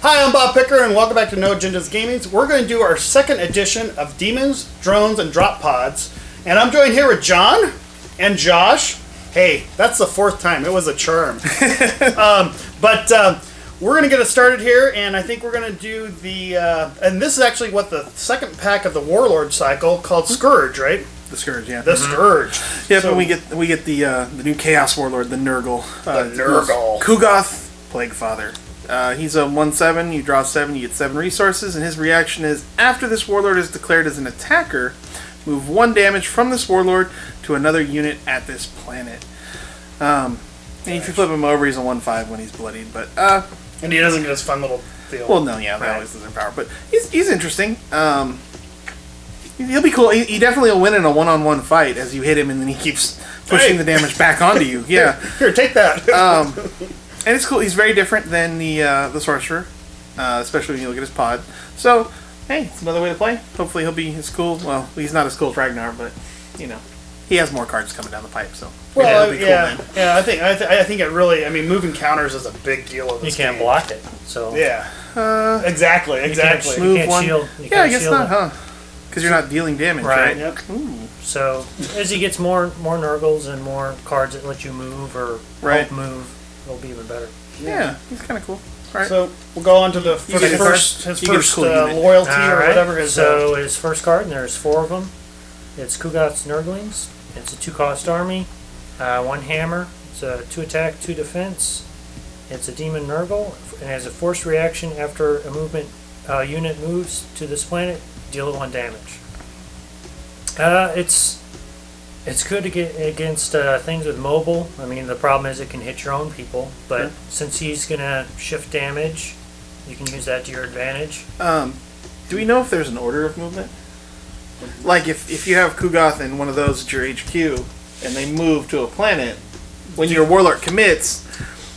Hi, I'm Bob Picker, and welcome back to No Agendas Gaming. We're going to do our second edition of Demons, Drones, and Drop Pods. And I'm joined here with Jon and Josh. Hey, that's the fourth time. It was a charm. But we're going to get it started here, and I think we're going to do the... and this is actually what the second pack of the Warlord Cycle called Scourge, right? The Scourge, yeah. The Scourge. Yeah, so, but we get the new Chaos Warlord, the Nurgle. The Nurgle. Kugoth Plaguefather. He's a 1/7, you draw 7, you get 7 resources, and his reaction is, after this Warlord is declared as an attacker, move 1 damage from this Warlord to another unit at this planet. And if you flip him over, he's a 1/5 when he's bloodied, but... and he doesn't get his fun little deal. Well, no, yeah, that always doesn't power, but he's interesting. He'll be cool. He definitely will win in a one-on-one fight as you hit him, and then he keeps pushing the damage back onto you. Yeah. Here, take that. And it's cool. He's very different than the Sorcerer, especially when you look at his pod. So, hey, it's another way to play. Hopefully he'll be as cool. Well, he's not as cool as Ragnar, but, you know, he has more cards coming down the pipe, so well, it'll be cool then. Yeah, I think it really, I mean, moving counters is a big deal of this You can't game. block it, so... Yeah. Exactly. You can't Move one. shield. I guess not, huh? Because you're not dealing damage, right? Yep. Ooh. So, as he gets more Nurgles and more cards that let you move or help move, it'll be even better. Yeah, he's kind of cool. All right. So we'll go on to the his first cool loyalty or whatever. So his first card, and there's 4 of them. It's Kugoth's Nurglings. It's a 2-cost army, 1 hammer. It's a 2 attack, 2 defense. It's a demon Nurgle, and has a forced reaction after a movement unit moves to this planet. Deal it 1 damage. It's good to get against things with mobile. I mean, the problem is it can hit your own people, but since he's gonna shift damage, you can use that to your advantage. Do we know if there's an order of movement? Like if you have Kugoth in one of those at your HQ and they move to a planet, when your Warlord commits,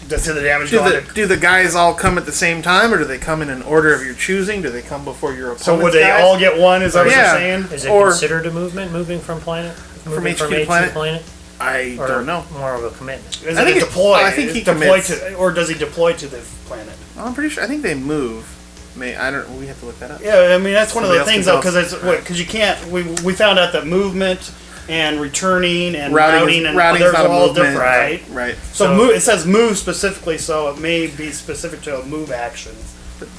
does the damage do the guys all come at the same time, or do they come in an order of your choosing? Do they come before your opponent's So would they guys? all get 1? Is that what you're saying? Is it considered a movement, moving from planet? From Moving HQ to planet? I or don't know. More of a commitment. Is it a deploy? I think he commits. Or does he deploy to the planet? I'm pretty sure. I think they move. We have to look that up. Yeah, I mean that's one of the Somebody things else though, because you can't. We found out that movement and returning and routing's and not they're a all movement. different, right? Right. So it says move specifically, so it may be specific to a move action.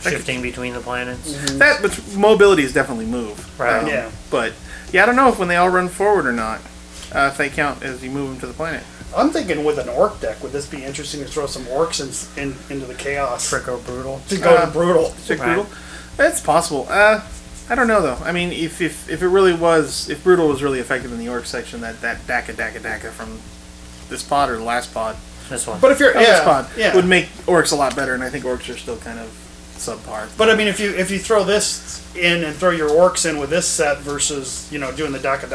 Shifting between the planets. That, but mobility is definitely move. Right. Yeah. But yeah, I don't know if when they all run forward or not. If they count as you move them to the planet. I'm thinking with an orc deck, would this be interesting to throw some orcs into the chaos? Trick or brutal. To go to brutal. Brutal. It's possible. I don't know though. I mean, if it really was, if brutal was really effective in the orc section, that Daka from this pod or the last pod. This one. But if you're this pod would make orcs a lot better, and I think orcs are still kind of subpar. But I mean, if you throw this in and throw your orcs in with this set versus doing the Daka,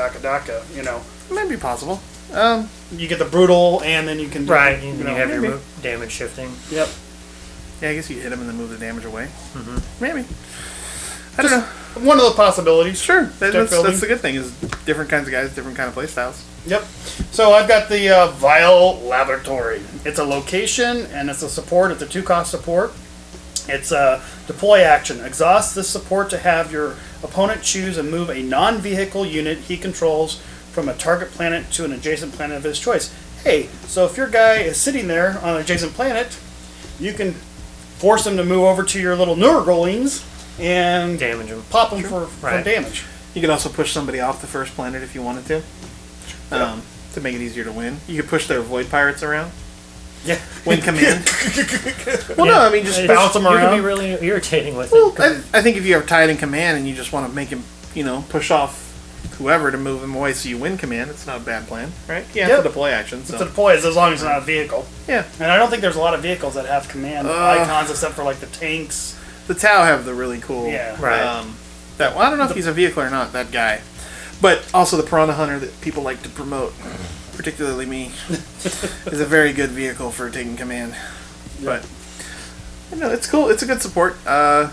It might be possible. You get the brutal, and then you can do, you have your damage shifting. Yep. Yeah, I guess you hit them and then move the damage away. Maybe. I don't know. One of the possibilities. Sure. That's the good thing is different kinds of guys, different kind of play styles. Yep. So I've got the Vile Laboratory. It's a location and it's a support. It's a 2-cost support. It's a deploy action. Exhaust this support to have your opponent choose and move a non-vehicle unit he controls from a target planet to an adjacent planet of his choice. Hey, so if your guy is sitting there on an adjacent planet, you can force him to move over to your little Nurglings and damage him. Pop them for damage. You could also push somebody off the first planet if you wanted to make it easier to win. You could push their Void Pirates around. Yeah. Win command. Well, no, I mean, just bounce them around. You can be really irritating with it. I think if you have tied in command and you just want to make him, push off whoever to move him away so you win command, it's not a bad plan, right? Yeah, it's a deploy action. So. It's a deploy as long as it's not a vehicle. Yeah. And I don't think there's a lot of vehicles that have command icons except for like the tanks. The Tau have the really cool. Yeah. Right. I don't know if he's a vehicle or not, that guy. But also the Piranha Hunter that people like to promote, particularly me, is a very good vehicle for taking command. But, it's cool. It's a good support. I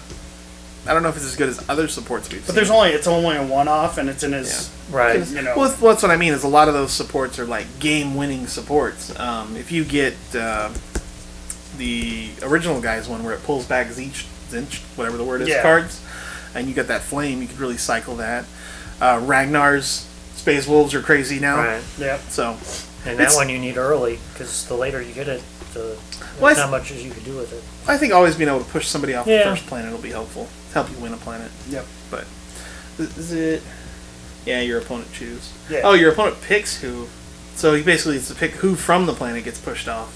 don't know if it's as good as other supports we've seen. But it's only a one-off, and it's in his... Yeah. Right. Well, that's what I mean, is a lot of those supports are like game-winning supports. If you get the original guy's one where it pulls back Zeech Zinch, whatever the word is, Yeah. cards, and you got that flame, you could really cycle that. Ragnar's Space Wolves are crazy now. Right. Yeah. So, And that one you need early, because the later you get it, there's Well, not much as you can do with it. I think always being able to push somebody off the Yeah. first planet will be helpful. Help you win a planet. Yep. But is it? Yeah, your opponent choose. Yeah. Oh, your opponent picks who. So he basically has to pick who from the planet gets pushed off.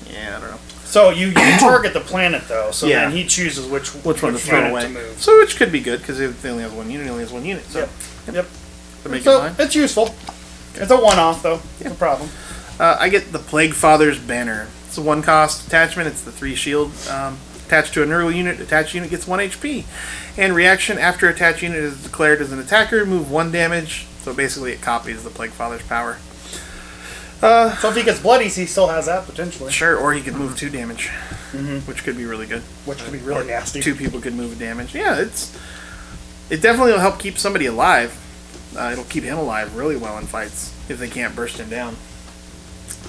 Yeah, I don't know. So you target the planet though, so Yeah. then he chooses which Which one to throw unit away? to move. So which could be good because they only has one unit. He only has one unit. So Yep. Yep. to make it So mine. it's useful. It's a one-off though. It's a problem. I get the Plague Father's banner. It's a 1-cost attachment. It's the 3 shield attached to a Nurgle unit. Attached unit gets 1 HP. And reaction after attached unit is declared as an attacker, remove 1 damage. So basically it copies the Plague Father's power. So if he gets bloodies, he still has that potentially, Sure, or he could move 2 damage, which could be really good. which could be really nasty. 2 people could move damage. Yeah, it definitely will help keep somebody alive. It'll keep him alive really well in fights if they can't burst him down.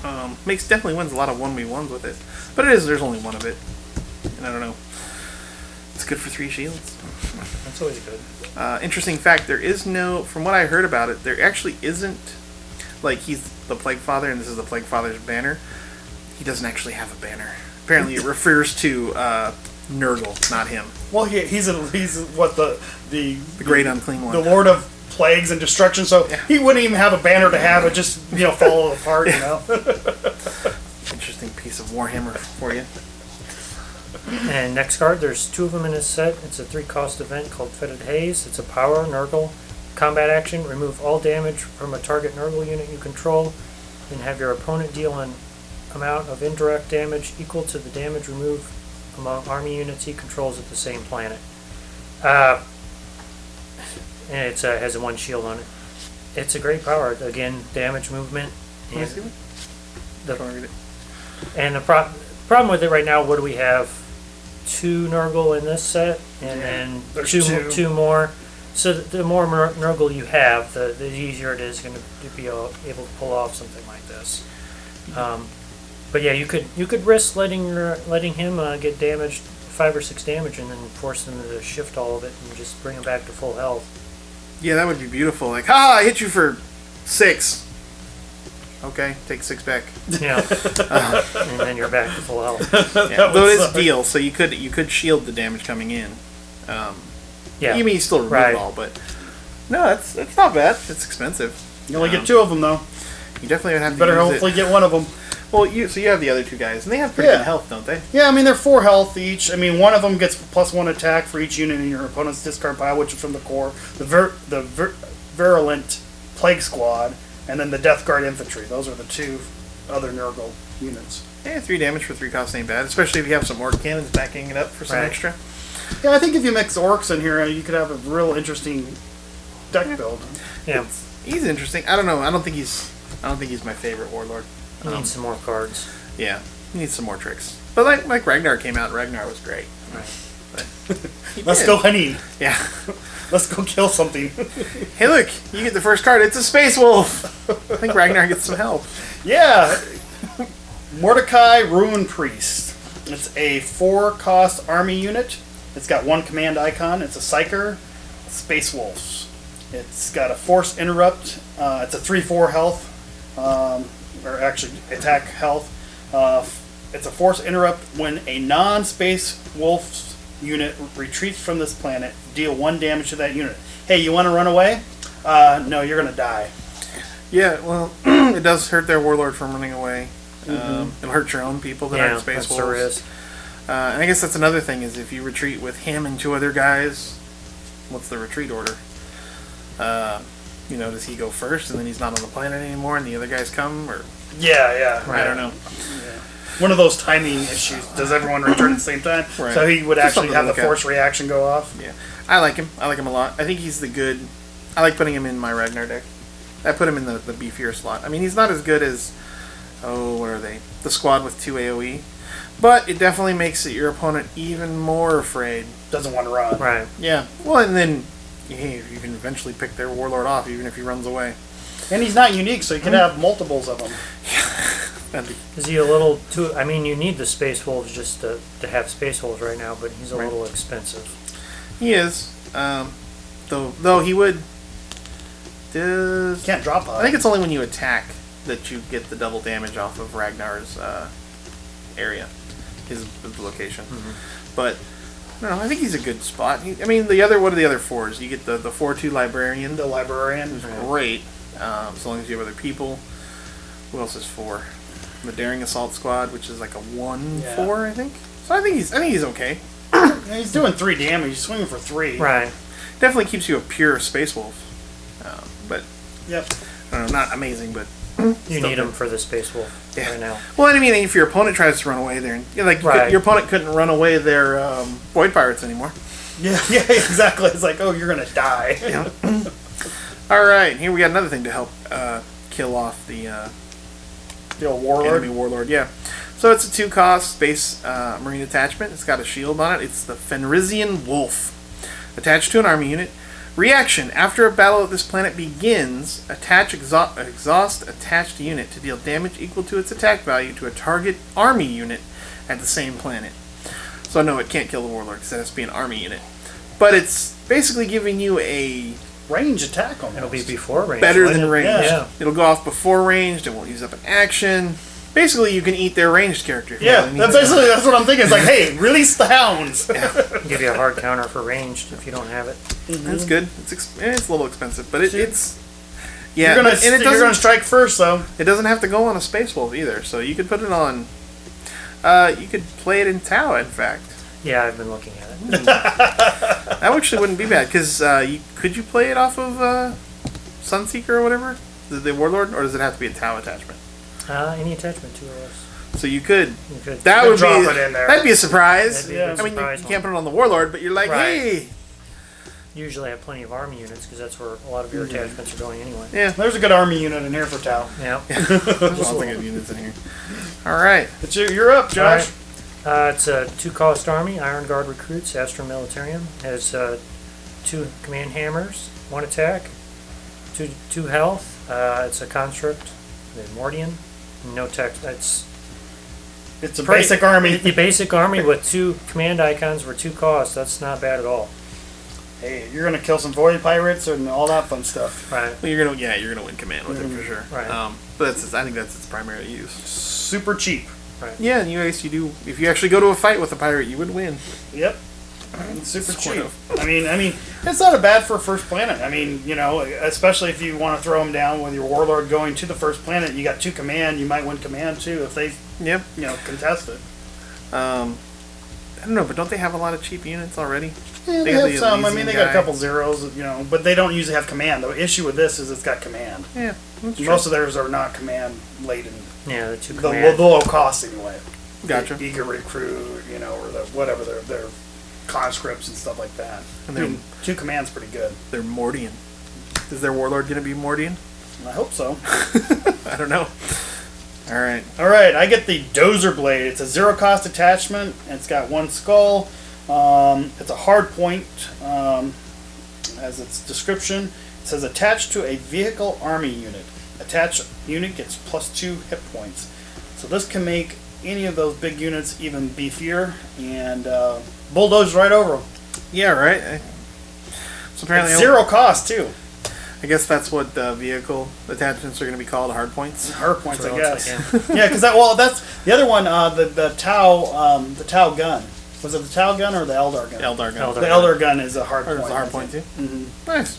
Definitely wins a lot of 1v1s with it, but there's only one of it, and I don't know. It's good for 3 shields. That's always good. Interesting fact: there is no, from what I heard about it, there actually isn't. Like he's the Plague Father, and this is the Plague Father's banner. He doesn't actually have a banner. Apparently, it refers to Nurgle, not him. Well, he's what the Great Unclean One. the Lord of Plagues and Destruction. So he wouldn't even have a banner to have it. Just fall apart. Interesting piece of Warhammer for you. And next card, there's 2 of them in this set. It's a 3-cost event called Fetid Haze. It's a power Nurgle combat action. Remove all damage from a target Nurgle unit you control, and have your opponent deal an amount of indirect damage equal to the damage removed among army units he controls at the same planet. And it has a 1 shield on it. It's a great power. Again, damage movement. And the problem with it right now, what do we have? 2 Nurgle in this set, and then there's two more. So the more Nurgle you have, the easier it is going to be able to pull off something like this. But yeah, you could risk letting him get damaged, 5 or 6 damage, and then force them to shift all of it and just bring him back to full health. Yeah, that would be beautiful. Like, I hit you for 6. Okay, take 6 back. Yeah, and then you're back to full health. Yeah, though it is a deal, so you could shield the damage coming in. Yeah, You mean you still remove Right. it all, but no, it's not bad. It's expensive. You only get 2 of them though. You definitely would have to Better use hopefully it. get one of them. Well, so you have the other 2 guys, and they have pretty Yeah. good health, don't they? Yeah, I mean they're 4 health each. I mean one of them gets +1 attack for each unit in your opponent's discard pile, which is from the core. The virulent Plague Squad, and then the Death Guard Infantry. Those are the 2 other Nurgle units. Yeah, 3 damage for 3 costs ain't bad, especially if you have some orc cannons backing it up for some Right. extra. Yeah, I think if you mix orcs in here, you could have a real interesting deck build. yeah. He's interesting. I don't know. I don't think he's my favorite warlord. You need some more cards. Yeah, he needs some more tricks. But like Ragnar came out. Ragnar was great. Right. But he Let's did. go, honey. Yeah. Let's go kill something. Hey, look! You get the first card. It's a space wolf. I think Ragnar gets some help. Yeah. Mordecai Ruin Priest. It's a 4-cost army unit. It's got 1 command icon. It's a Psyker. Space Wolves. It's got a Force Interrupt. It's a 3/4 health. Or actually attack health. It's a Force Interrupt. When a non-Space Wolf unit retreats from this planet, deal 1 damage to that unit. Hey, you want to run away? No, you're going to die. Yeah, well, it does hurt their warlord from running away. It'll hurt your own people that aren't space that's wolves. the risk. And I guess that's another thing is if you retreat with him and 2 other guys, what's the retreat order? Does he go first and then he's not on the planet anymore and the other guys come? Or Yeah. I don't know. One of those timing issues. Does everyone return at the same time? Right. So he would Just actually something to have the look at. force reaction go off. Yeah, I like him. I like him a lot. I think he's I like putting him in my Ragnar deck. I put him in the beefier slot. I mean, he's not as good as what are they? The squad with 2 AOE, but it definitely makes your opponent even more afraid. Doesn't want to run. Right. Yeah. Well, and then you can eventually pick their warlord off even if he runs away. And he's not unique, so you can have multiples of them. Is he a little too? I mean, you need the Space Wolves just to have Space Wolves right now, but he's a little expensive. He is. Though he would. Can't drop I think it's only when you attack that you get the double damage off of Ragnar's area, his location. But I don't know. I think he's a good spot. I mean, what are the other 4s? You get the 4/2 Librarian. The Librarian Who's great, as long as you have other people. Who else is 4? The Daring Assault Squad, which is like a 1/4, I think. So I think he's okay. Yeah, he's doing 3 damage. He's swinging for 3. Right. Definitely keeps you a pure Space Wolf. But Yep. I don't know, not amazing, but You need him for the Space Wolf right now. Well, I mean, if your opponent tries to run away there, your opponent couldn't run away their Void Pirates anymore. Yeah, exactly. It's like, oh, you're gonna die. Yeah. All right, here we got another thing to help kill off the old Warlord. enemy Warlord. Yeah. So it's a 2-cost space marine attachment. It's got a shield on it. It's the Fenrisian Wolf, attached to an army unit. Reaction: after a battle of this planet begins, attach exhaust attached unit to deal damage equal to its attack value to a target army unit at the same planet. So no, it can't kill the Warlord because it has to be an army unit. But it's basically giving you a Range attack almost. It'll be before range. better than ranged. Yeah. It'll go off before ranged. It won't use up an action. Basically, you can eat their ranged character. Yeah, that's what I'm thinking. It's like, hey, release the hounds. Give you a hard counter for ranged if you don't have it. That's good. It's a little expensive, but it's You're gonna strike first, though. It doesn't have to go on a Space Wolf either, so you could put it on. You could play it in Tau, in fact. Yeah, I've been looking at it. That actually wouldn't be bad because could you play it off of Sunseeker or whatever, the Warlord, or does it have to be a Tau attachment? Any attachment to us. So you could. You could. That would drop be. it in there. That'd be a surprise. That'd be a good I mean, you surprise can't put it on the Warlord, but you're like, Right. hey. Usually have plenty of army units because that's where a lot of your attachments are going anyway. Yeah. There's a good army unit in here for Tau. Yeah. There's lots of good units in here. All right. But you're up, Josh. It's a 2-cost army, Iron Guard recruits, Astro Militarium. Has 2 command hammers, 1 attack, 2 health. It's a construct, the Mordian. No text. It's a basic army. The basic army with 2 command icons for 2 costs. That's not bad at all. Hey, you're gonna kill some Void Pirates and all that fun stuff. Right. Well, you're gonna win command with it for sure. Right. But I think that's its primary use. Super cheap. Right. Yeah, and you do. If you actually go to a fight with a pirate, you would win. Yep. It's super Sort cheap. of. I mean, it's not a bad for a first planet. I mean, especially if you want to throw them down with your Warlord going to the first planet, you got 2 command. You might win command too if they, Yep. contest it. I don't know, but don't they have a lot of cheap units already? Yeah, they got have the some. I Elysian mean, they got a guy. couple zeros, but they don't usually have command. The issue with this is it's got command. Yeah, that's true. Most of theirs are not command laden. Yeah, the 2 The command. low cost anyway. Gotcha. Eager recruit, or whatever their conscripts and stuff like that. And they're- 2 command's pretty good. They're Mordian. Is their Warlord going to be Mordian? I hope so. I don't know. All right. All right, I get the Dozer Blade. It's a 0-cost attachment. It's got 1 skull. It's a hard point, as its description. It says attached to a vehicle army unit. Attached unit gets +2 hit points. So this can make any of those big units even beefier and bulldoze right over them. Yeah, right. So apparently, It's 0 cost too. I guess that's what the vehicle attachments are going to be called, hard points. Hard points, That's I what it looks guess. like, Yeah, because that's the other one. The Tau gun. Was it the Tau gun or the Eldar gun? Eldar gun. Eldar. The Eldar gun is a hard Or point. it's a hard I point too. think. Mhm. Nice.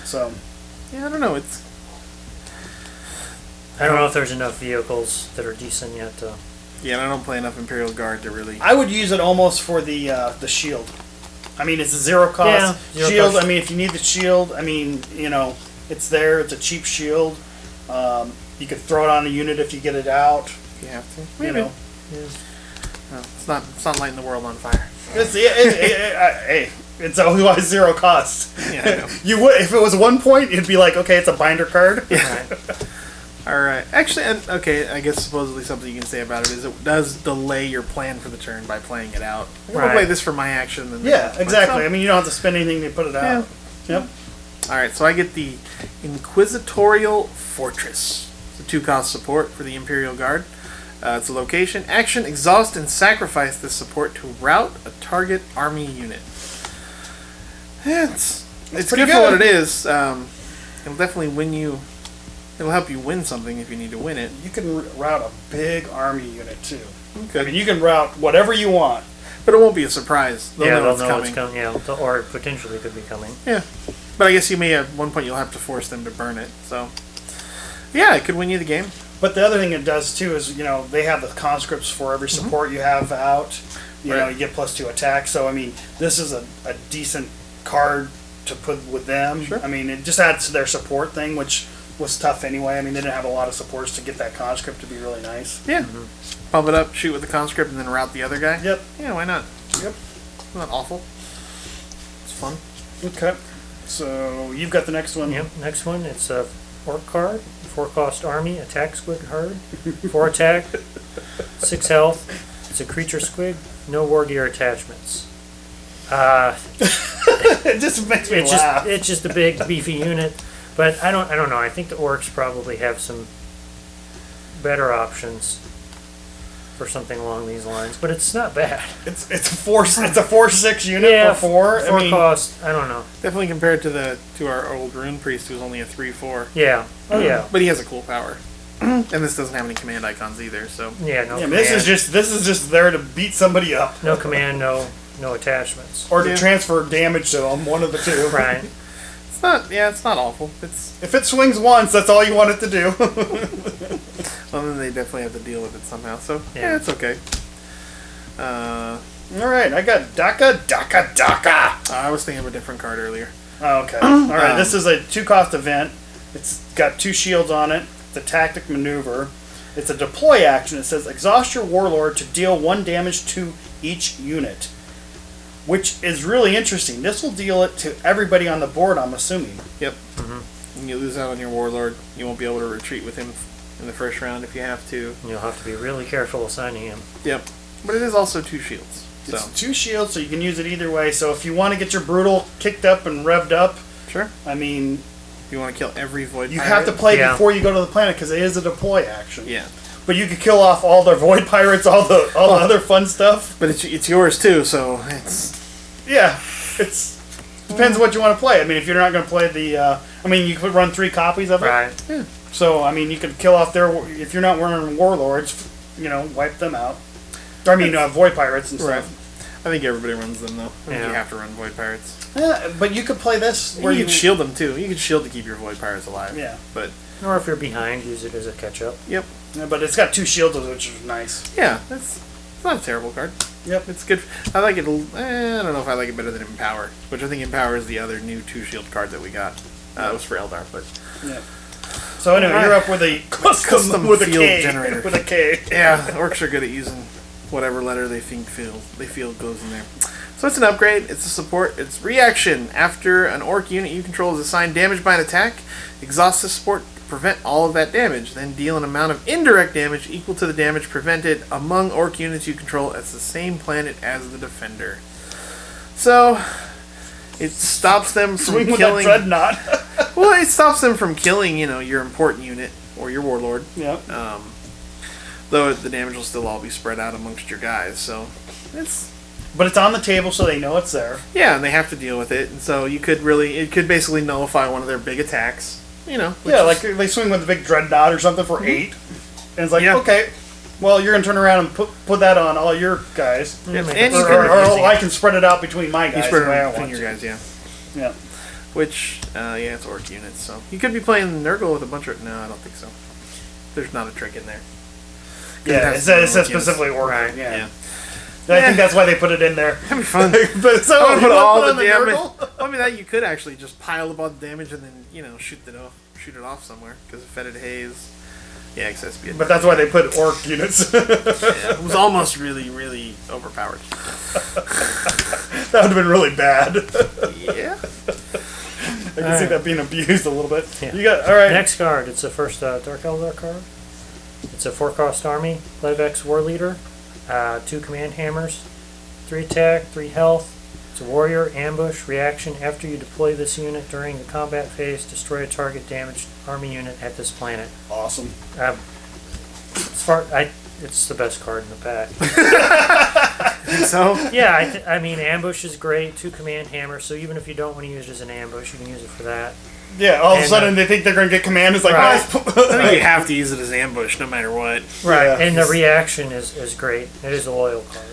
So Yeah, I don't know. It's I don't know if there's enough vehicles that are decent yet. I don't play enough Imperial Guard to really. I would use it almost for the shield. I mean, it's a 0 cost Yeah, 0 shield. cost. I mean, if you need the shield, it's there. It's a cheap shield. You could throw it on a unit if you get it out. If you have to. You Maybe. know, No, it's not lighting the world on fire. hey, it's otherwise 0 cost. Yeah, I know. You would if it was 1 point, you'd be like, okay, it's a binder card. Right. All right. Actually, okay. I guess supposedly something you can say about it is it does delay your plan for the turn by playing it out. I'm gonna Right. play this for my action. And then Yeah, exactly. So- I mean, you don't have to spend anything to put it out. Yep. All right. So I get the Inquisitorial Fortress. It's a 2-cost support for the Imperial Guard. It's a location. Action, exhaust and sacrifice this support to rout a target army unit. Yeah, it's pretty good for what good. it is. It'll definitely win you. It'll help you win something if you need to win it. You can route a big army unit too. Okay. I mean, you can route whatever you want. But it won't be a surprise. They'll Yeah, know they'll it's know coming. it's coming. Yeah, or potentially could be coming. Yeah. But I guess you may at one point you'll have to force them to burn it. So yeah, it could win you the game. But the other thing it does too is, they have the conscripts for every support you have out. You Right. get +2 attack. So, I mean, this is a decent card to put with them. Sure. I mean, it just adds to their support thing, which was tough anyway. I mean, they didn't have a lot of supports to get that conscript to be really nice. Yeah. Pump it up, shoot with the conscript, and then route the other guy. Yep. Yeah, why not? Yep. Not awful. It's fun. Okay. So, you've got the next one. Yep. Next one, it's a orc card, 4-cost army, attack squid herd, 4 attack, 6 health. It's a creature squid, no war gear attachments. It just makes me laugh. It's just a big beefy unit, but I don't know. I think the orcs probably have some better options for something along these lines, but it's not bad. It's a 4/6 unit for 4. I mean, cost. I don't know. Definitely compared to our old rune priest who's only a 3/4. Yeah. Oh yeah. But he has a cool power. And this doesn't have any command icons either, so Yeah. No. yeah, command. this is just there to beat somebody up. No command. No attachments. Or to Yeah. transfer damage to them, one of the two. Right. it's not awful. It's If it swings once, that's all you want it to do. well, then they definitely have to deal with it somehow. So yeah, Yeah. it's okay. All right, I got Daka. I was thinking of a different card earlier. Oh, okay. All right, this is a 2-cost event. It's got 2 shields on it. It's a tactic maneuver. It's a deploy action. It says exhaust your warlord to deal 1 damage to each unit, which is really interesting. This will deal it to everybody on the board, I'm assuming. Yep. When you lose out on your warlord, you won't be able to retreat with him in the first round if you have to. You'll have to be really careful assigning him. Yep. But it is also 2 shields. So It's 2 shields, so you can use it either way. So if you want to get your brutal kicked up and revved up, sure. I mean, You want to kill every void you pirate? have to play Yeah. before you go to the planet because it is a deploy action. Yeah. But you could kill off all the void pirates, all the other fun stuff. But it's yours too, so it's Yeah, it's depends what you want to play. I mean, if you're not going to play the, you could run 3 copies of it. Right. So I mean, you could kill off their. If you're not running warlords, wipe them out. I mean, void pirates and right. stuff. I think everybody runs them though. I think Yeah. you have to run void pirates. Yeah, but you could play this Where you can shield them too. You can shield to keep your void pirates alive. Yeah. But Or if you're behind, use it as a catch-up. yep. Yeah, but it's got 2 shields, which is nice. Yeah, it's not a terrible card. Yep. It's good. I like it. I don't know if I like it better than Empower, which I think Empower is the other new 2 shield card that we got. It was for Eldar, but Yeah. So anyway, Alright. you're up with a custom with a field K. generator. With a K. yeah, orcs are good at using whatever letter they feel goes in there. So it's an upgrade. It's a support. It's reaction. After an orc unit you control is assigned damage by an attack, exhaust the support to prevent all of that damage. Then deal an amount of indirect damage equal to the damage prevented among orc units you control at the same planet as the defender. So it stops them from Swing with killing. that dreadnought. Well, it stops them from killing, your important unit or your warlord. Yep. Though the damage will still all be spread out amongst your guys. So it's. But it's on the table, so they know it's there. Yeah, and they have to deal with it, and so it could basically nullify one of their big attacks, which Yeah, is- like they swing with a big dreadnought or something for 8, and it's like, Yeah. okay, well, you're gonna turn around and put that on all your guys, Yep, Mm. and you or, can I can spread it out between my guys. you spread the way I it want between your to. guys, yeah. Yeah. Which, it's orc units, so you could be playing Nurgle with a bunch of. No, I don't think so. There's not a trick in there. 'Cause Yeah, has it to says be orc units. specifically orc. Right. Yeah. I think that's why they put it in there. That'd be fun. But so I would you put wanna all put the on damage. Nurgle? Well, I mean, that you could actually just pile up all the damage and then shoot it off somewhere because of fetid haze. Yeah, access be But that's why they put orc units. it was almost really, really overpowered. That would have been really bad. Yeah. I can see that being abused a little bit. Yeah. You got all right. Next card, it's the first Dark Eldar card. It's a 4-cost army, Levex War Leader, 2 command hammers, 3 attack, 3 health. It's a warrior, ambush, reaction. After you deploy this unit during the combat phase, destroy a target damaged army unit at this planet. Awesome. As far it's the best card in the pack. Think so? Yeah, I mean, ambush is great. 2 command hammer. So even if you don't want to use it as an ambush, you can use it for that. Yeah, all of a And, sudden they think they're going to get command. It's like, Right. I think you have to use it as ambush no matter what. Right, Yeah. and the reaction is great. It is a loyal card.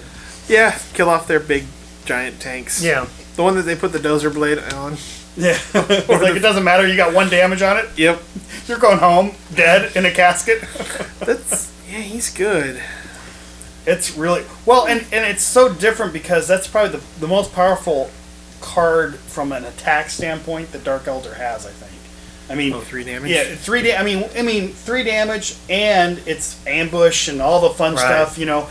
Yeah, kill off their big giant tanks. Yeah, The one that they put the dozer blade on. yeah. It's like, it doesn't matter. You got 1 damage on it. Yep. You're going home dead in a casket. Yeah, he's good. It's really well, and it's so different because that's probably the most powerful card from an attack standpoint that Dark Elder has. I think. I mean, 3 damage. yeah, 3 I mean 3 damage, and it's ambush and all the fun Right. stuff, you know.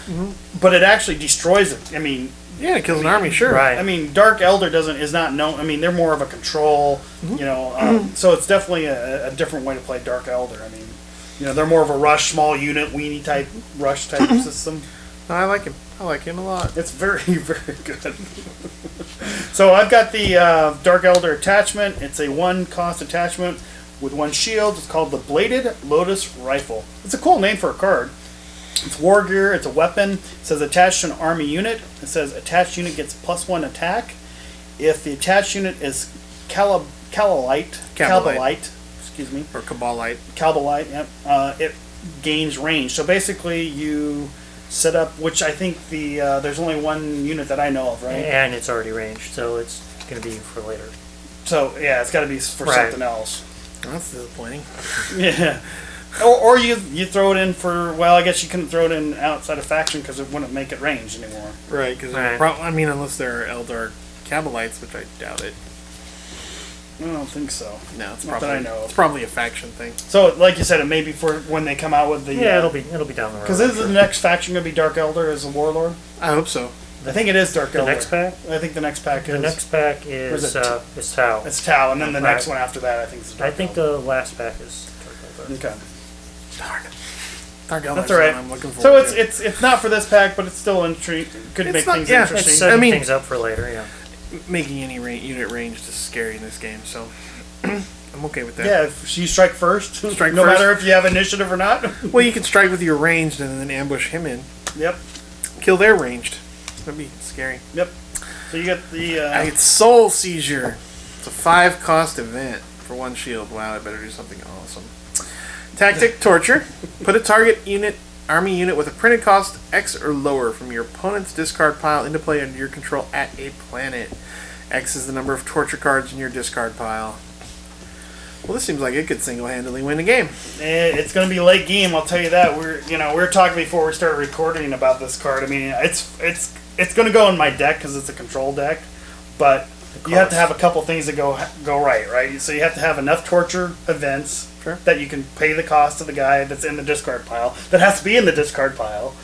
But it actually destroys it. I mean, Yeah, it kills an army, sure. right. I mean, Dark Elder is not known. I mean, they're more of a control, you know. So it's definitely a different way to play Dark Elder. I mean, you know, they're more of a rush, small unit, weenie type rush type system. No, I like him. I like him a lot. It's very, very good. So I've got the Dark Elder attachment. It's a 1 cost attachment with 1 shield. It's called the Bladed Lotus Rifle. It's a cool name for a card. It's war gear. It's a weapon. It says attached to an army unit. It says attached unit gets +1 attack. If the attached unit is Cabalite, excuse me, Or Cabalite. Cabalite, yep, it gains range. So basically you set up, which I think there's only 1 unit that I know of, right? And it's already ranged, so it's going to be for later. So yeah, it's got to be for Right. something else. That's disappointing. Yeah, or you throw it in for, well, I guess you couldn't throw it in outside of faction because it wouldn't make it ranged anymore. Right, because Right. I mean, unless they're Eldar Cabalites, which I doubt it. I don't think so. No, it's Not probably that I know of. it's probably a faction thing. So like you said, it may be for when they come out with the Yeah, it'll be down the road. because is the next faction gonna be Dark Elder as a warlord? I hope so. I think it is Dark The Elder. next pack. I think the next pack The is next pack Or is is it is Tau. it's Tau, and then the next Right. one after that I think is Dark I think Elder. the last pack is Dark Elder. Okay. Darn. Dark Eldar's That's all right. what I'm looking for. So it's not for this pack, but it's still intriguing. Could It's make not- things yeah, It's interesting. setting I mean- things up for later, yeah. Making any unit range is scary in this game, so I'm okay with that. Yeah, if you strike first, Strike no first. matter if you have initiative or not. Well, you can strike with your ranged and then ambush him in. Yep, Kill their ranged. That'd be scary. yep. So you get the I get Soul Seizure. It's a 5 cost event for 1 shield. Wow, I better do something awesome. Tactic Torture. Put a target army unit with a printed cost X or lower from your opponent's discard pile into play under your control at a planet. X is the number of torture cards in your discard pile. Well, this seems like it could single-handedly win the game. it's going to be late game. I'll tell you that. We were talking before we started recording about this card. I mean, it's going to go in my deck because it's a control deck, but you have to have a couple things that go right. So you have to have enough torture events Sure. that you can pay the cost of the guy that's in the discard pile. That has to be in the discard pile,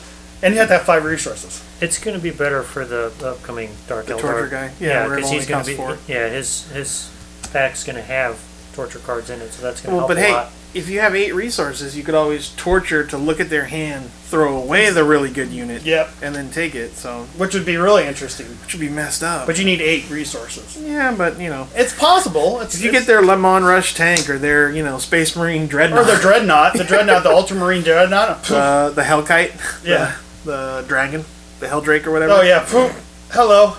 and you have to have 5 resources. It's going to be better for the upcoming Dark The Elder. torture guy? Yeah, Yeah, where it because only he's going to costs be. 4. Yeah, his pack's going to have torture cards in it, so that's going to Well, help but a hey, lot. if you have 8 resources, you could always torture to look at their hand, throw away the really good unit, Yep, and then take it. So which would be really interesting. it should be messed up. But you need 8 resources. Yeah, but you know, It's possible. if you get their Le Mans Rush tank or their Space Marine Dreadnought, or the dreadnought, the Ultramarine dreadnought. the Hellkite, Yeah. the dragon, the Helldrake or whatever. Oh yeah. Poof. Hello.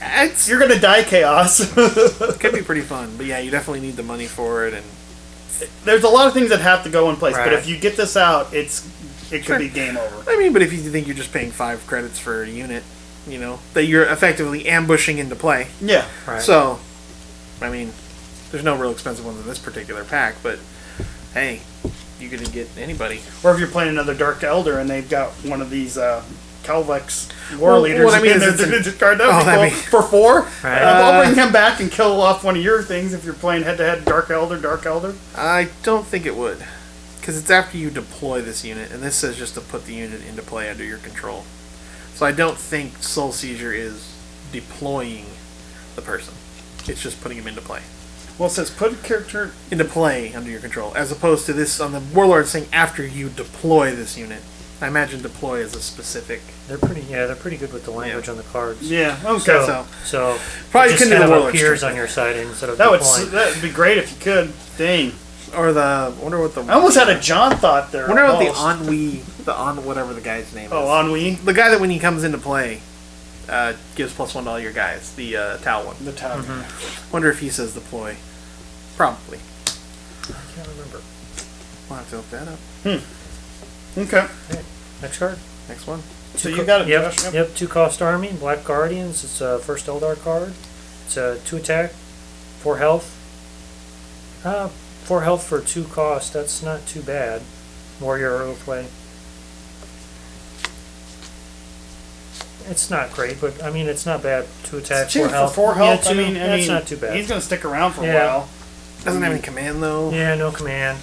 It's, You're gonna die, Chaos. it could be pretty fun, but yeah, you definitely need the money for it. And There's a lot of things that have to go in place, but Right. if you get this out, it Sure. could be game over. I mean, but if you think you're just paying 5 credits for a unit, that you're effectively ambushing into play. Yeah. Right. So, I mean, there's no real expensive ones in this particular pack, but hey, you could get anybody. Or if you're playing another Dark Elder and they've got one of these Calvex war Well, leaders what I mean in is there it's to discard that that'd for 4, Right. I'll bring him back and kill off one of your things if you're playing head-to-head Dark Elder. I don't think it would, because it's after you deploy this unit, and this says just to put the unit into play under your control. So I don't think Soul Seizure is deploying the person. It's just putting him into play. Well, it says put a character... Into play under your control, as opposed to this on the Warlord saying after you deploy this unit. I imagine deploy is a specific. They're pretty good with the language on the cards. Yeah, okay. So Probably it just couldn't do kind the of Warlord appears strength. on your side instead of That deploying. would be great if you could. Dang. Or the wonder what the I almost had a John thought there. wonder what the almost. whatever the guy's name is. Oh, ennui. The guy that when he comes into play gives +1 to all your guys. The Tau one. The town. Wonder if he says deploy. Probably. I can't remember. We'll have to look that up. Okay. Next card. Next one. So you got it, Yep, Josh. yep. 2 cost army, Black Guardians. It's a first Eldar card. It's a 2 attack, 4 health. 4 health for 2 cost. That's not too bad. Warrior Oathway. It's not great, but I mean it's not bad. 2 attack, It's 2 4 for health. 4 health. Yeah, 2, I mean, that's not too bad. He's going to stick around for a Yeah. while. Doesn't have any command though. Yeah, no command.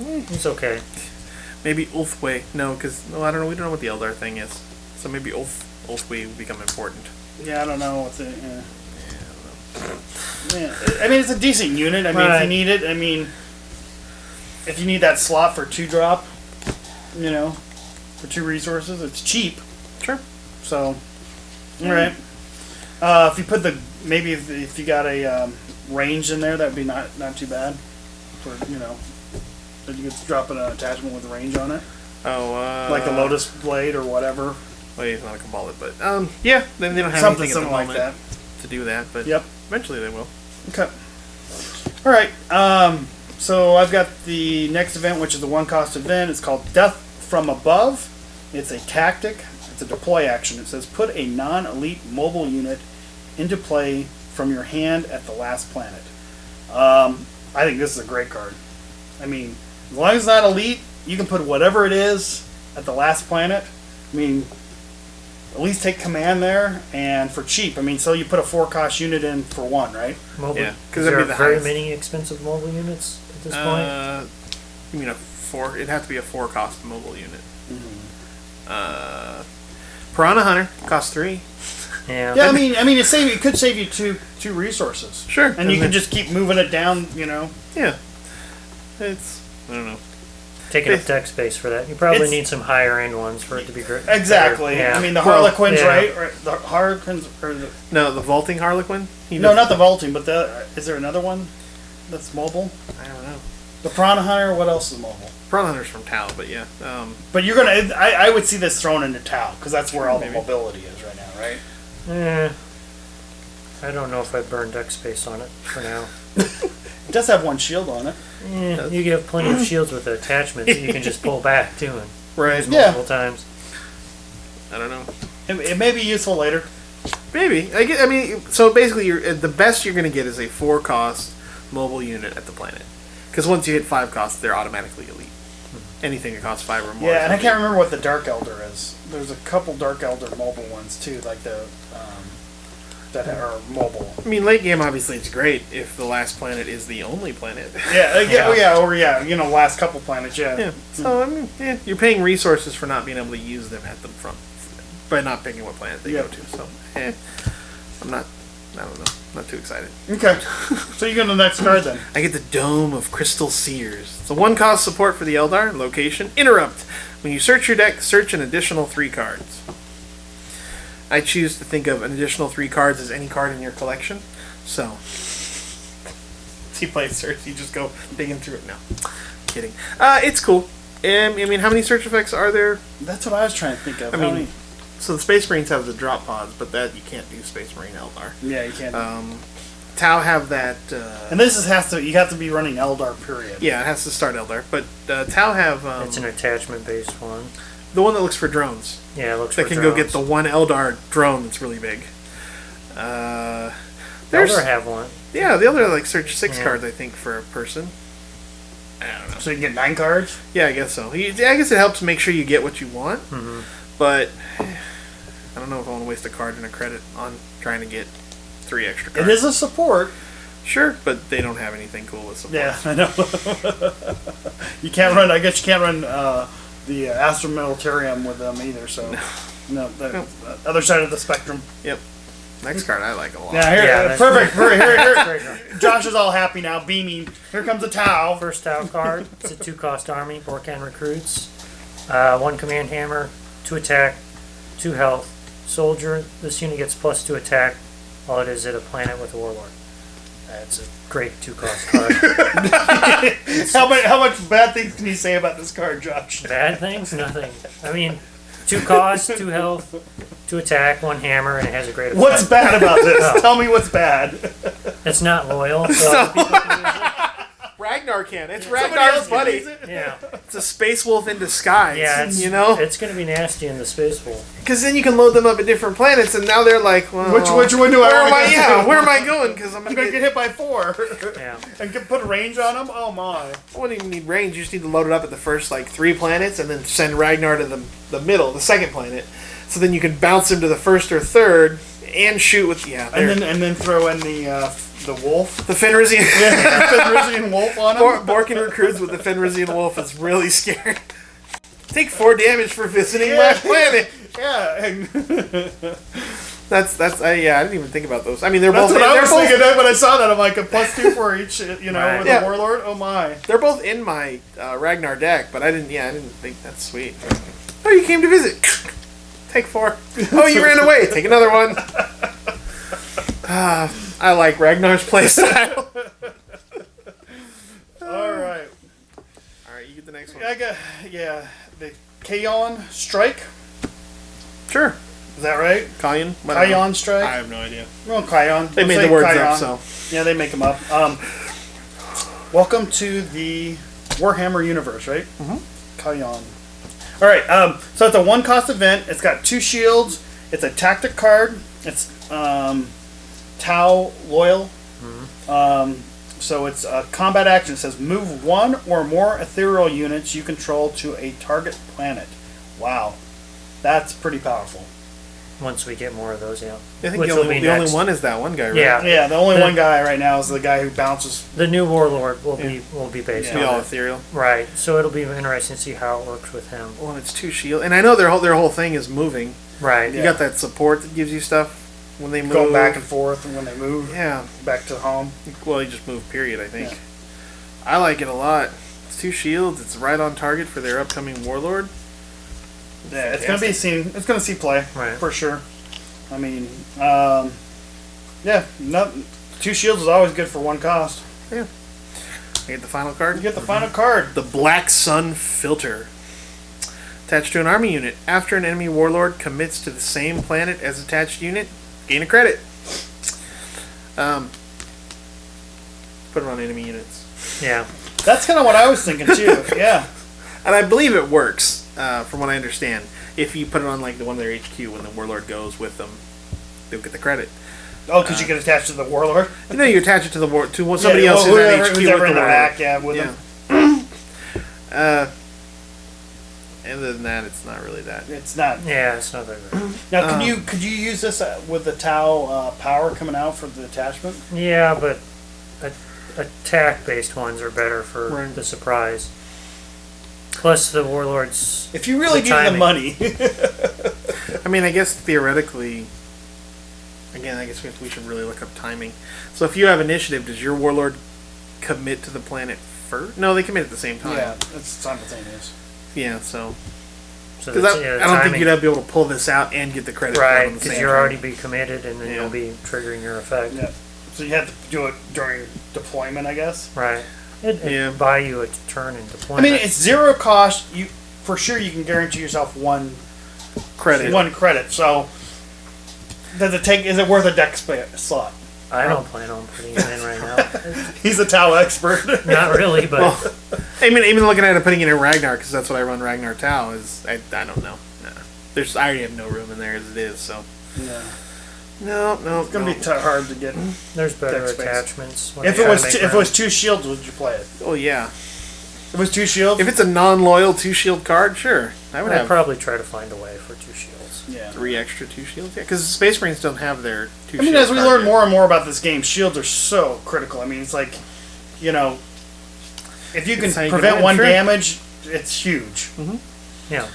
It's okay. Maybe Ulfway. No, because I don't know. We don't know what the Eldar thing is. So maybe Ulfway will become important. Yeah, I don't know what's it. Yeah, I mean it's a decent unit. I mean, if you need it, I mean, if you need that slot for 2-drop, you know, for 2 resources, it's cheap. Sure. So, all right. If you put maybe if you got a range in there, that'd be not too bad. For that you could drop an attachment with range on it, Oh, like the Lotus Blade or whatever. Well, he's not a Cabal, but yeah. Then they don't have Something anything at the like moment that. to do that. But Yep. eventually they will. Okay. All right. So I've got the next event, which is the 1-cost event. It's called Death from Above. It's a tactic. It's a deploy action. It says put a non-elite mobile unit into play from your hand at the last planet. I think this is a great card. I mean, as long as it's not elite, you can put whatever it is at the last planet. I mean, at least take command there, and for cheap. I mean, so you put a 4-cost unit in for 1, right? Mobile. Yeah, 'cause Is that'd there be the very highest. many expensive mobile units at this point? You mean a 4? It'd have to be a 4-cost mobile unit. Piranha Hunter costs 3. Yeah. Yeah, I mean, it could save you two resources. Sure. And you can just keep moving it down. Yeah. It's I don't know. Taking up deck space for that. You probably It's- need some higher end ones for it to be great. Exactly. Yeah. I mean, the Well, Harlequins, yeah. right? Or the Harlequins, or No, the vaulting Harlequin. no, not the vaulting, but is there another one that's mobile? I don't know. The Piranha Hunter. What else is mobile? Piranha Hunter's from Tau, but yeah. But you're gonna. I would see this thrown into Tau because that's where all Maybe. the mobility is right now, right? I don't know if I'd burn deck space on it for now. It does have 1 shield on it. You have plenty of shields with attachments that you can just pull back too and Right. use Yeah. multiple times. I don't know. It may be useful later. Maybe. I mean, so basically, the best you're going to get is a 4-cost mobile unit at the planet. Because once you hit 5 costs, they're automatically elite. Anything that costs 5 or more. Yeah, and I is can't elite. remember what the Dark Elder is. There's a couple Dark Elder mobile ones too, like the that are mobile. I mean, late game, obviously, it's great if the last planet is the only planet. Last couple planets, yeah. Yeah. So, I mean, you're paying resources for not being able to use them at the front by not picking what planet they go Yep. to. So, I don't know. Not too excited. Okay. So you go to the next card then. I get the Dome of Crystal Seers. It's a 1-cost support for the Eldar. Location, Interrupt. When you search your deck, search an additional 3 cards. I choose to think of an additional 3 cards as any card in your collection. So, you play search, you just go digging through it. No, kidding. It's cool. I mean, how many search effects are there? That's what I was trying to think of. I mean, so the Space Marines have the drop pods, but that you can't do Space Marine Eldar. yeah, you can't. Tau have that. And this you have to be running Eldar, period. Yeah, it has to start Eldar, but Tau have It's an attachment based one. the one that looks for drones. Yeah, it looks That for can drones. go get the 1 Eldar drone that's really big. Eldar There's have one. yeah, the other like search 6 Yeah. cards I think for a person. I don't know. So you can get 9 cards? Yeah, I guess so. I guess it helps make sure you get what you want, but I don't know if I want to waste a card and a credit on trying to get 3 extra cards. It is a support. Sure, but they don't have anything cool with support. Yeah, I know. You can't run, I guess you can't run the Astro Militarium with them either, so. No, the other side of the spectrum. Yep. Next card I like a lot. Yeah, here, Yeah, that's perfect. Here. Great card. Josh is all happy now, beaming. Here comes a Tau. First Tau card. It's a 2-cost army. Borkan recruits. 1 command hammer. 2 attack. 2 health. Soldier. This unit gets +2 attack. While it is at a planet with a warlord. It's a great 2-cost card. How much bad things can you say about this card, Josh? Bad things? Nothing. I mean, 2 cost, 2 health, 2 attack, 1 hammer, and it has a great effect. What's bad about this? Oh. Tell me what's bad. It's not loyal. So other people can use Ragnar can. It's Somebody Ragnar's else can buddy. use it? it. Yeah. It's a space wolf in disguise. Yeah, it's, you know? it's going to be nasty in the space pool. Because then you can load them up at different planets, and now they're like, well, Which one do I where am wanna I? go Yeah, to? where am I going? Because I'm I'm gonna gonna get hit by 4. Yeah. And put a range on them? Oh my. I wouldn't even need range. You just need to load it up at the first like 3 planets, and then send Ragnar to the middle, the second planet. So then you can bounce him to the first or third, and shoot with And then throw in the wolf. the Fenrisian. Fenrisian wolf on him. Borkin recruits with the Fenrisian wolf is really scary. Take 4 damage for visiting my planet. Yeah. And That's yeah. I didn't even think about those. I mean, they're that's both. what I They're was both. thinking when I saw that. I'm like a +2 for each, with Yeah. a warlord. Oh my. They're both in my Ragnar deck, but I didn't. Yeah, I didn't think that's sweet. Oh, you came to visit. Take 4. Oh, you ran away. Take another one. I like Ragnar's playstyle. All right. All right, you get the next one. I got the Kaon Strike. Sure. Is that right? Kayan. Kaon Strike. I have no idea. Well, Kaon. They Let's made say the words Kaon. up, so. Yeah, they make them up. Welcome to the Warhammer universe, right? Mm-hmm. Kaon. All right. So it's a 1-cost event. It's got 2 shields. It's a tactic card. It's Tau Loyal. Mm-hmm. So it's a combat action. It says move 1 or more ethereal units you control to a target planet. Wow, that's pretty powerful. Once we get more of those, yeah. I think Which the will only be the next. only one is that one guy, right? Yeah. Yeah, the only one guy right now is the guy who bounces. The new warlord will be based Be on all it. ethereal. Right. So it'll be interesting to see how it works with him. Well, it's 2 shield, and I know their whole thing is moving. Right. You got that support that gives you stuff when they move. Going back and forth, and when they move Yeah. back to home. Well, you just move. Period. I think. Yeah. I like it a lot. It's 2 shields. It's right on target for their upcoming warlord. Yeah, it's gonna be seen. It's gonna see play Right. for sure. I mean, yeah, 2 shields is always good for 1 cost. I get the final card. You get the final card. The Black Sun Filter. Attached to an army unit. After an enemy warlord commits to the same planet as attached unit, gain a credit. Put it on enemy units. Yeah. That's kind of what I was thinking too. Yeah. And I believe it works, from what I understand. If you put it on like the one of their HQ when the warlord goes with them, they'll get the credit. Oh, because you get attached to the warlord. You know, you attach it to the somebody else who's at HQ who's with ever the in the warlord. back. Yeah, with Yeah. them. Other than that, it's not really that. It's not. Yeah, it's not very good. Now, could you use this with the Tau power coming out for the attachment? Yeah, but attack-based ones are better for Right. the surprise. Plus, the warlords. If you really The need the timing. money. I mean, I guess theoretically, again, I guess we should really look up timing. So if you have initiative, does your warlord commit to the planet first? No, they commit at the same time. Yeah, it's simultaneous. Yeah, so. So Because that's, I don't think you'd be able to pull this out and get the credit for it right, on the because same you're time. already be committed, and then Yeah. you'll be triggering your effect. Yeah. So you have to do it during deployment, I guess. Right. It Yeah. buy you a turn in I deployment. mean, it's 0 cost. You for sure you can guarantee yourself one Credit. credit. So does it take? Is it worth a deck slot? I don't plan on putting it in right now. He's a Tau expert. Not really, but Well, I mean, even looking at it, putting it in Ragnar, because that's what I run Ragnar Tau, is, I don't know. Nah. I already have no room in there as it is, so. Yeah. No. It's gonna be hard to get. there's better Deck space. attachments. when If they it try was to make if it room. was 2 shields, would you play it? Oh, yeah. If it was 2 shields. If it's a non-loyal 2-shield card, sure. I would I'd have probably try to find a way for 2 shields. yeah. 3 extra 2 shields. Yeah, because Space Marines don't have their 2 I mean, shield as we card learn yet. more and more about this game, shields are so critical. I mean, it's like, if you can It's how you prevent can one win, sure. damage, it's huge. Yeah,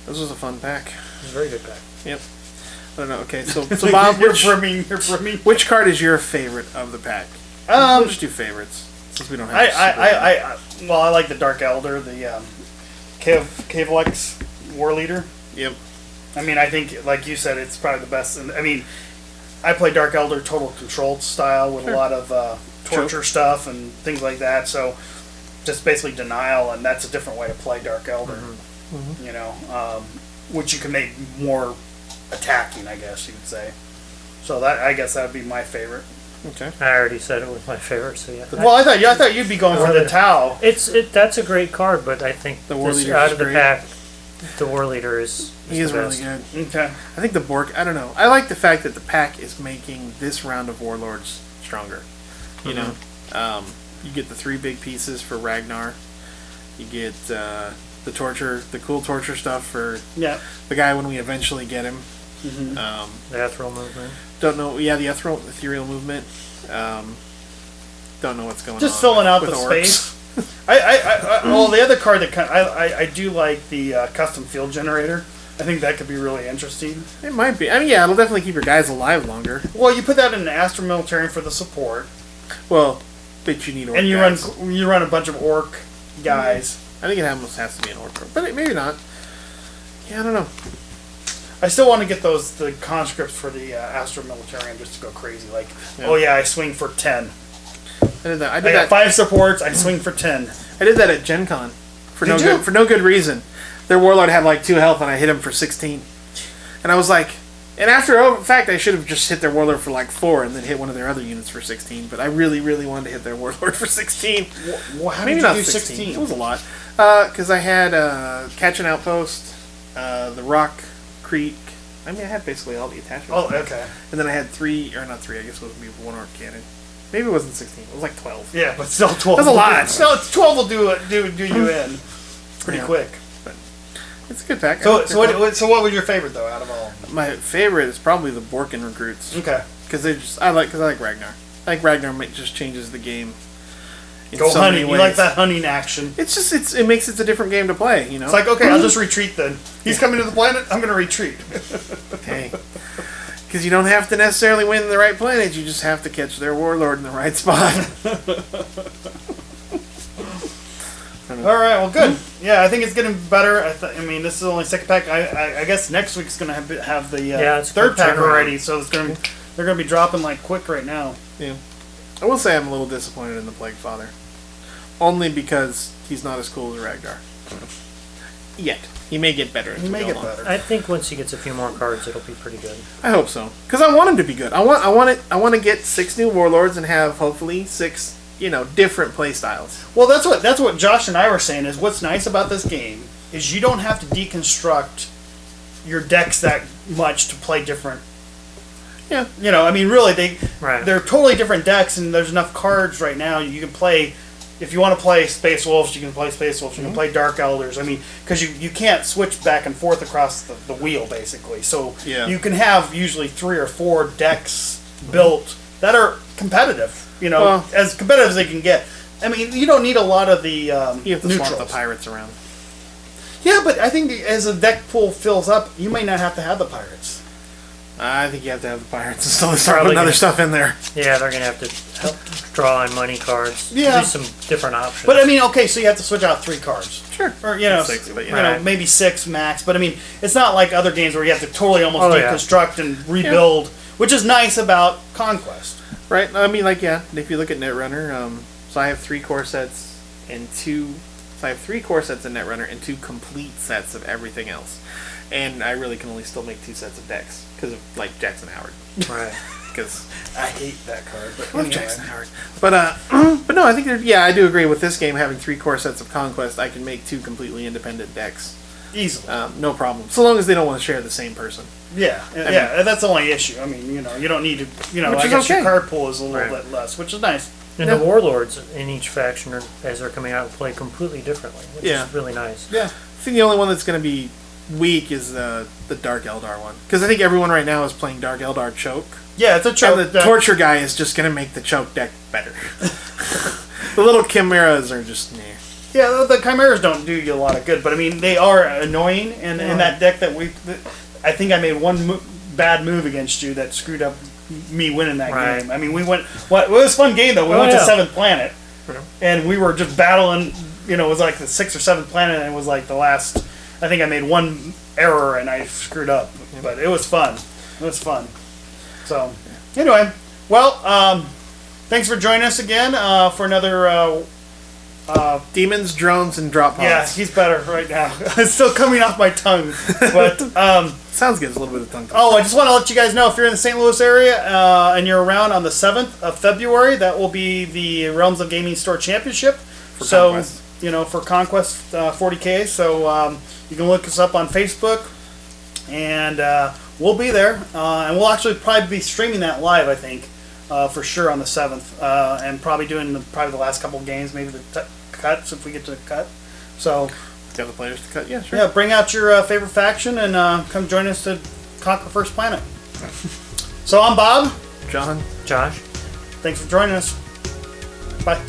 This was a fun pack. it's a very good pack. Yep. I don't know. Okay, so Bob, You're brimming. which card is your favorite of the pack? We'll just do favorites, since we don't have Well, I like the Dark Elder, the Kavlex War Leader. Yep. I mean, I think, like you said, it's probably the best. And I mean, I play Dark Elder Total Control style with a lot of torture stuff and things like that. So just basically denial, and that's a different way to play Dark Elder. You know, which you can make more attacking, I guess you could say. So that, I guess that would be my favorite. Okay. I already said it was my favorite, so yeah. Well, I thought you'd be going for the Tau. That's a great card, but I think The War Leader out is of the great. pack, the War Leader is He is the really best. good. Okay. I think the Bork, I don't know. I like the fact that the pack is making this round of Warlords stronger. You know? You get the 3 big pieces for Ragnar. You get the cool torture stuff for the guy when we eventually get him. The ethereal movement. Don't know. Yeah, the ethereal movement. Don't know what's going on. Just filling out the orcs. space. Well, the other card that I do like the custom field generator. I think that could be really interesting. It might be. I mean, yeah, it'll definitely keep your guys alive longer. Well, you put that in an Astro Military for the support, Well, but you need orc and guys. you run a bunch of orc guys. I think it almost has to be an orc, but maybe not. Yeah, I don't know. I still want to get the conscripts for the Astro Militarian just to go crazy. Like, oh yeah, I swing for 10. I did that. I got 5 supports. I swing for 10. I did that at Gen Con for Did you? no good reason. Their warlord had like 2 health, and I hit him for 16. And I was like, and in fact, I should have just hit their warlord for like 4, and then hit one of their other units for 16. But I really, really wanted to hit their warlord for 16. Well, how Maybe did you not do 16. It was a lot. Because I had Catch an Outpost, the Rock Creek. I mean, I had basically all the attachments. Oh, okay. And then I had 3, or not 3, I guess it was maybe 1 arc cannon. Maybe it wasn't 16. It was like 12. Yeah, but still 12. That's a lot. Still, 12 will do you in pretty quick. But it's a good pack. So what was your favorite though out of all of them? My favorite is probably the Borkin recruits. Okay. Because I like Ragnar. I think Ragnar just changes the game. In Go so hunting. many You ways. like that hunting action. It's just it makes it a different game to play. You know. It's like, okay, I'll just retreat then. He's coming to the planet. I'm going to retreat. Hey. Because you don't have to necessarily win the right planet. You just have to catch their warlord in the right spot. All right. Well, good. Yeah, I think it's getting better. I mean, this is only second pack. I guess next week's going to have the it's third quick pack turnaround. already. So they're going to be dropping like quick right now. Yeah. I will say I'm a little disappointed in the Plague Father. Only because he's not as cool as Ragnar. Yet. He may get better. as He we may go get along. better. I think once he gets a few more cards, it'll be pretty good. I hope so. Because I want him to be good. I want to get 6 new warlords and have hopefully 6, different play styles. Well, that's what Josh and I were saying. Is what's nice about this game is you don't have to deconstruct your decks that much to play different. Yeah. I mean, really, Right. they're totally different decks, and there's enough cards right now. You can play, if you want to play Space Wolves, you can play Space Wolves. You can play Dark Elders. I mean, because you can't switch back and forth across the wheel, basically. So Yeah. you can have usually 3 or 4 decks built that are competitive. Well- as competitive as they can get. I mean, you don't need a lot of the You have to neutrals. swap the pirates around. Yeah, but I think as the deck pool fills up, you might not have to have the pirates. I think you have to have the pirates and still start Probably putting other gonna- stuff in there. Yeah, they're going to have to help draw in money cards. Yeah. Do some different options. But I mean, okay, so you have to switch out 3 cards. Sure. Or 6, but yeah. Right. maybe 6 max. But I mean, it's not like other games where you have to totally almost Oh, yeah. deconstruct and rebuild, which is nice about Conquest. Right? I mean, if you look at Netrunner, so I have 3 core sets and 2... So I have 3 core sets in Netrunner and 2 complete sets of everything else. And I really can only still make 2 sets of decks because of, Jackson Howard. Right. Because I hate that card, but I love anyway. Jackson Howard. But but no, I think I do agree with this game having 3 core sets of Conquest. I can make 2 completely independent decks, Easily. no problem. So long as they don't want to share the same person. Yeah, that's the only issue. I mean, you don't need to, Which I is guess your okay. card pool is a little Right. bit less, which is nice. And Yeah. the warlords in each faction, as they're coming out, play completely differently, which Yeah. is really nice. Yeah. I think the only one that's going to be weak is the Dark Eldar one, because I think everyone right now is playing Dark Eldar Choke. Yeah, it's a choke. And the Torture guy is just going to make the Choke deck better. The little Chimeras are just Yeah, the Chimeras don't do you a lot of good, but I mean, they are annoying, and in that deck I think I made one bad move against you that screwed up me winning that Right. game. I mean, it was a fun game though. We went to yeah. 7th planet, Yeah. and we were just battling, it was like the 6th or 7th planet, and it was like the last, I think I made one error and I screwed up, but it was fun. It was fun. So, Anyway, well, thanks for joining us again for another. Demons, drones, and drop pods. Yeah, he's better right now. It's still coming off my tongue, but Sounds good. It's a little bit of tongue. oh, I just want to let you guys know if you're in the St. Louis area and you're around on the 7th of February, that will be the Realms of Gaming Store Championship. Conquest. For Conquest 40K. So you can look us up on Facebook, and we'll be there. And we'll actually probably be streaming that live, I think, for sure on the 7th, and probably doing the last couple of games, maybe the cuts if we get to cut. So The other players to cut. Yeah, sure. yeah, bring out your favorite faction and come join us to conquer First Planet. So I'm Bob. John. Josh. Thanks for joining us. Bye.